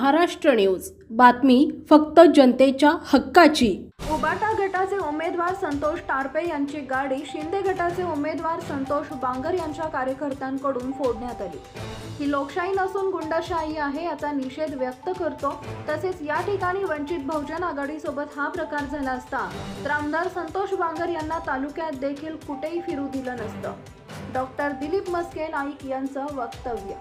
Maharashtra news, बातमी फक्त जनतेच्या हक्काची। उबाटा गटाचे उमेदवार संतोष टारपे यांची गाडी शिंदे गटाचे उमेदवार संतोष बांगर यांच्या कार्यकर्त्यांकडून फोडण्यात आली। ही लोकशाही नसून गुंडाशाही आहे याचा निषेध व्यक्त करतो। तसेच या ठिकाणी वंचित बहुजन आघाडीसोबत हा प्रकार झाला असता तर आमदार संतोष बांगर यांना तालुक्यात देखील कुठेही फिरू दिलं नसतं। डॉक्टर दिलीप मस्के नाईक यांचं वक्तव्य।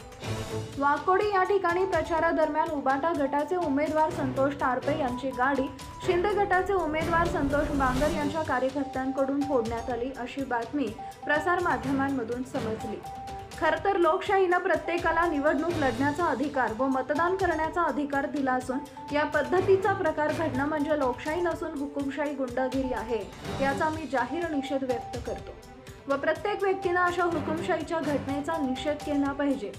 वाकोडी या ठिकाणी प्रचारादरम्यान उबाटा गटाचे उमेदवार संतोष टारपे यांची गाडी शिंदे गटाचे उमेदवार संतोष बांगर यांच्या कार्यकर्त्यांकडून फोडण्यात आली अशी बातमी प्रसार माध्यमांमधून समजली। खरं तर लोकशाहीनं प्रत्येकाला निवडणूक लढण्याचा अधिकार व मतदान करण्याचा अधिकार दिला असून या पद्धतीचा प्रकार घडणं म्हणजे लोकशाही नसून हुकुमशाही गुंडागिरी आहे याचा मी जाहीर निषेध व्यक्त करतो व प्रत्येक व्यक्तीने अशा हुकुमशाहीच्या घटनेचा निषेध केला पाहिजे।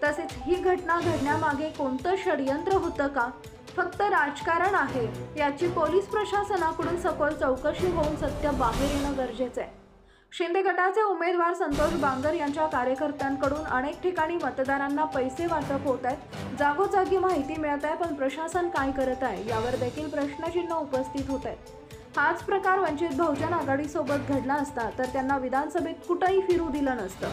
तसेच ही घटना घडण्यामागे कोणतं षडयंत्र होतं का, फक्त राजकारण आहे याची पोलीस प्रशासनाकडून सखोल चौकशी होऊन सत्य बाहेर येणं गरजेचं आहे। शिंदे गटाचे उमेदवार संतोष बांगर यांच्या कार्यकर्त्यांकडून अनेक ठिकाणी मतदारांना पैसे वाटप होत आहेत, जागोजागी माहिती मिळत आहे, पण प्रशासन काय करत आहे यावर देखील प्रश्नचिन्ह उपस्थित होत आहेत। हाच प्रकार वंचित बहुजन आघाडीसोबत घडला असता तर त्यांना विधानसभेत कुठेही फिरू दिलं नसतं।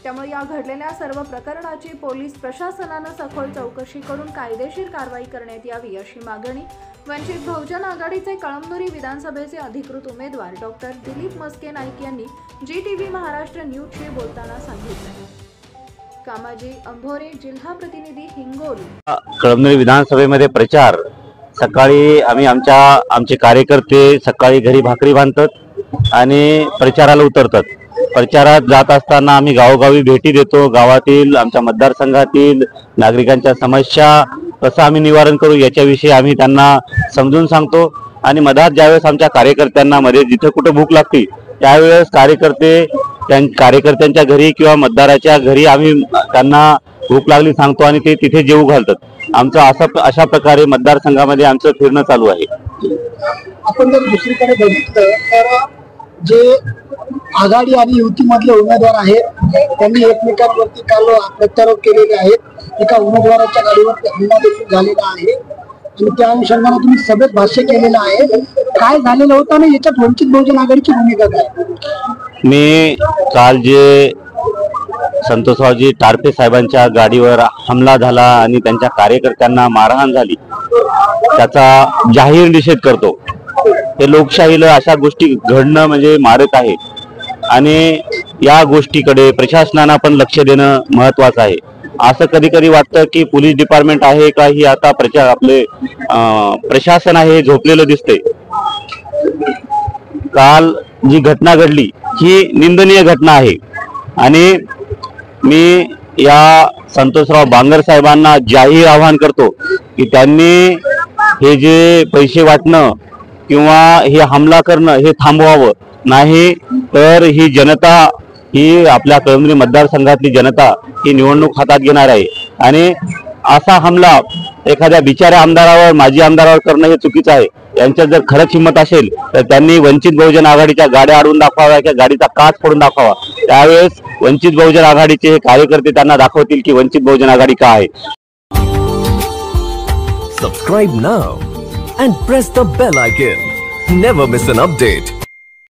त्यामुळे या घडलेल्या सर्व प्रकरणाची पोलीस प्रशासनानं सखोल चौकशी करून कायदेशीर कारवाई करण्यात यावी अशी मागणी वंचित बहुजन आघाडीचे कळमनुरी विधानसभेचे अधिकृत उमेदवार डॉक्टर दिलीप मस्के नाईक यांनी GTV महाराष्ट्र न्यूजशी बोलताना सांगितलं। कामाजी अंभोरे, जिल्हा प्रतिनिधी, हिंगोली। कळमनुरी विधानसभेमध्ये प्रचार सकाळी आमचे कार्यकर्ते सकाळी घरी भाकरी बांधतात आणि प्रचाराला उतरतात। प्रचारात जात असताना आम्ही गावोगावी भेटी देतो। गावातील आमच्या मतदारसंघातील नागरिकांच्या समस्या कसं आम्ही निवारण करू याच्याविषयी आम्ही त्यांना समजून सांगतो आणि मधात ज्यावेळेस आमच्या कार्यकर्त्यांना मध्ये जिथे कुठे भूक लागते त्यावेळेस कार्यकर्त्यांच्या घरी किंवा मतदाराच्या घरी आम्ही त्यांना भूक लागली सांगतो आणि ते तिथे जेवू घालतात। आमचं अशा प्रकारे मतदारसंघामध्ये आमचं फिरणं चालू आहे। आपण जर दुसरीकडे बघितलं तर जे आघाडी आणि युतीमधले उमेदवार आहेत त्यांनी एकमेकांवरती काल प्रत्यारोप केलेले आहेत। एका उमेदवाराच्या गाडीवरती हल्ला देखील झालेला आहे आणि त्या अनुषंगाने तुम्ही सभेत भाष्य केलेलं आहे। काय झालेलं होतं आणि याच्यात वंचित बहुजन आघाडीची भूमिका काय? मी काल जे संतोषरावजी टारपे साहेबांच्या गाडीवर हमला झाला आणि त्यांच्या कार्यकर्त्यांना मारहाण झाली त्याचा जाहीर निषेध करतो। हे लोकशाहीला अशा गोष्टी घडणं म्हणजे मारक आहे आणि या गोष्टीकडे प्रशासनानं पण लक्ष देणं महत्वाचं आहे। असं कधी कधी वाटतं की पोलीस डिपार्टमेंट आहे का ही आता प्रशासन आहे झोपलेलं दिसते। काल जी घटना घडली ही निंदनीय घटना आहे आणि मी या संतोषराव बांगर साहेबांना जाहीर आवाहन करतो की त्यांनी हे जे पैसे वाटणं किंवा हे हमला करणं हे थांबवावं, नाही तर ही जनता ही आपल्या कळमनुरी मतदारसंघातली जनता ही निवडणूक हातात घेणार आहे आणि असा हमला एखाद्या बिचाऱ्या आमदारावर माजी आमदारावर करणं हे चुकीचं आहे। यांच्यात जर खरंच हिंमत असेल तर त्यांनी वंचित बहुजन आघाडीच्या गाड्या अडवून दाखवाव्या किंवा गाडीचा काच फोडून दाखवावा। त्यावेळेस वंचित बहुजन आघाडीचे हे कार्यकर्ते त्यांना दाखवतील की वंचित बहुजन आघाडी काय आहे। Subscribe now and press the bell icon. Never miss an update.